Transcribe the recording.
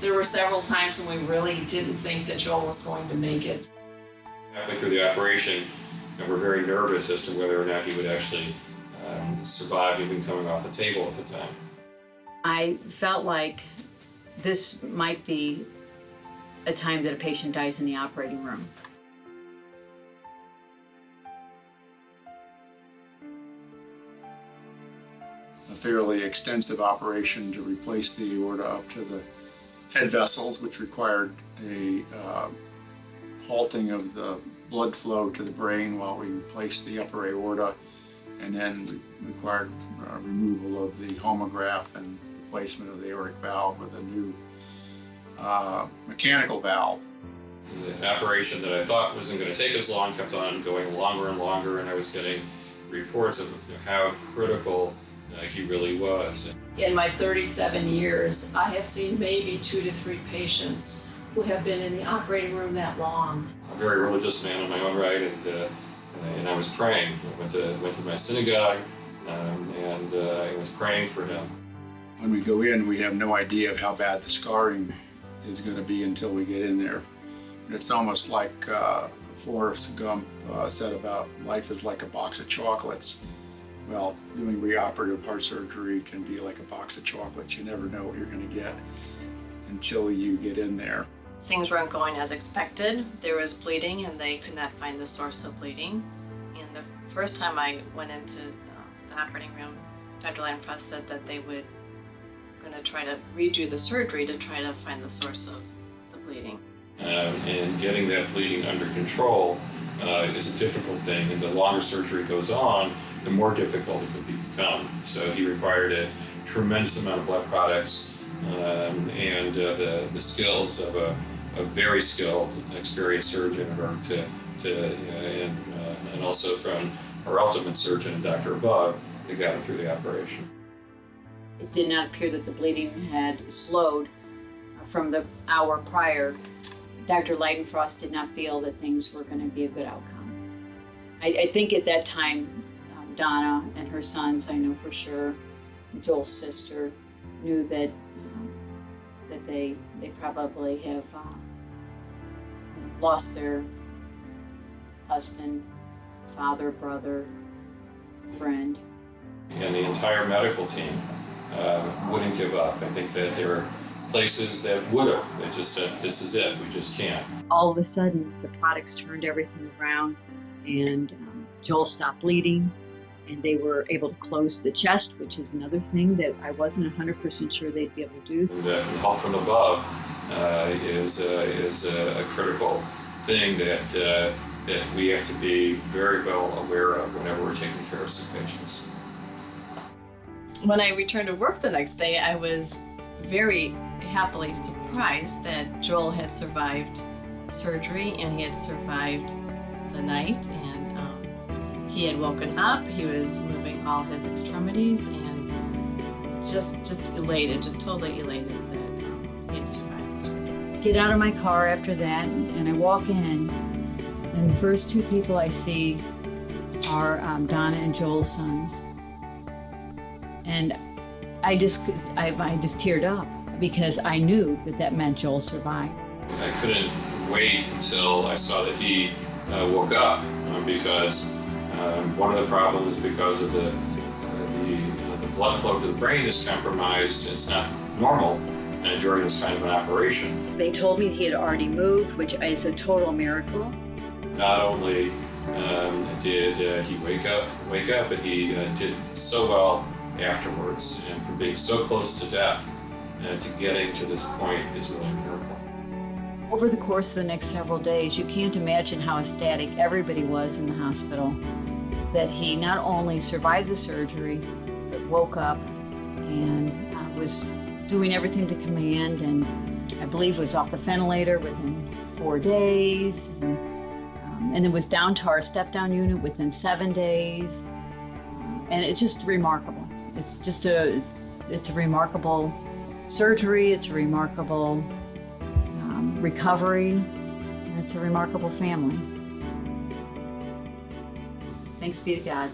There were several times when we really didn't think that Joel was going to make it. Halfway through the operation, and we're very nervous as to whether or not he would actually survive even coming off the table at the time. I felt like this might be a time that a patient dies in the operating room. A fairly extensive operation to replace the aorta up to the head vessels, which required a halting of the blood flow to the brain while we replaced the upper aorta, and then required removal of the homograph and replacement of the aortic valve with a new mechanical valve. The operation that I thought wasn't going to take as long kept on going longer and longer, and I was getting reports of how critical he really was. In my 37 years, I have seen maybe 2 to 3 patients who have been in the operating room that long. I'm a very religious man in my own right, and I was praying. I went to my synagogue, and I was praying for him. When we go in, we have no idea of how bad the scarring is going to be until we get in there. It's almost like Forrest Gump said about life is like a box of chocolates. Well, doing reoperative heart surgery can be like a box of chocolates. You never know what you're going to get until you get in there. Things weren't going as expected. There was bleeding and they could not find the source of bleeding. And the first time I went into the operating room, Dr. Leidenfrost said that they were going to try to redo the surgery to try to find the source of the bleeding. And getting that bleeding under control is a difficult thing, and the longer surgery goes on, the more difficult it could become. So he required a tremendous amount of blood products and the skills of a very skilled, experienced surgeon, and also from our ultimate surgeon and Dr. Above, that got him through the operation. It did not appear that the bleeding had slowed from the hour prior. Dr. Leidenfrost did not feel that things were going to be a good outcome. I think at that time, Donna and her sons, I know for sure, Joel's sister, knew that that they probably have lost their husband, father, brother, friend. And the entire medical team wouldn't give up. I think that there were places that would have. They just said, this is it, we just can't. All of a sudden, the products turned everything around, and Joel stopped bleeding, and they were able to close the chest, which is another thing that I wasn't 100% sure they'd be able to do. And help from above is a critical thing that we have to be very well aware of whenever we're taking care of sick patients. When I returned to work the next day, I was very happily surprised that Joel had survived surgery and he had survived the night, and he had woken up, he was moving all his extremities, and just elated, just totally elated that he had survived the surgery. Get out of my car after that, and I walk in, and the first 2 people I see are Donna and Joel's sons. And I just teared up because I knew that meant Joel survived. I couldn't wait until I saw that he woke up because one of the problems is because of the blood flow to the brain is compromised. It's not normal during this kind of an operation. They told me he had already moved, which is a total miracle. Not only did he wake up, but he did so well afterwards, and from being so close to death to getting to this point is really a miracle. Over the course of the next several days, you can't imagine how ecstatic everybody was in the hospital that he not only survived the surgery, but woke up and was doing everything to command, and I believe was off the ventilator within 4 days, and it was down to our step-down unit within 7 days, and it's just remarkable. It's just it's a remarkable surgery. It's a remarkable recovery, and it's a remarkable family. Thanks be to God.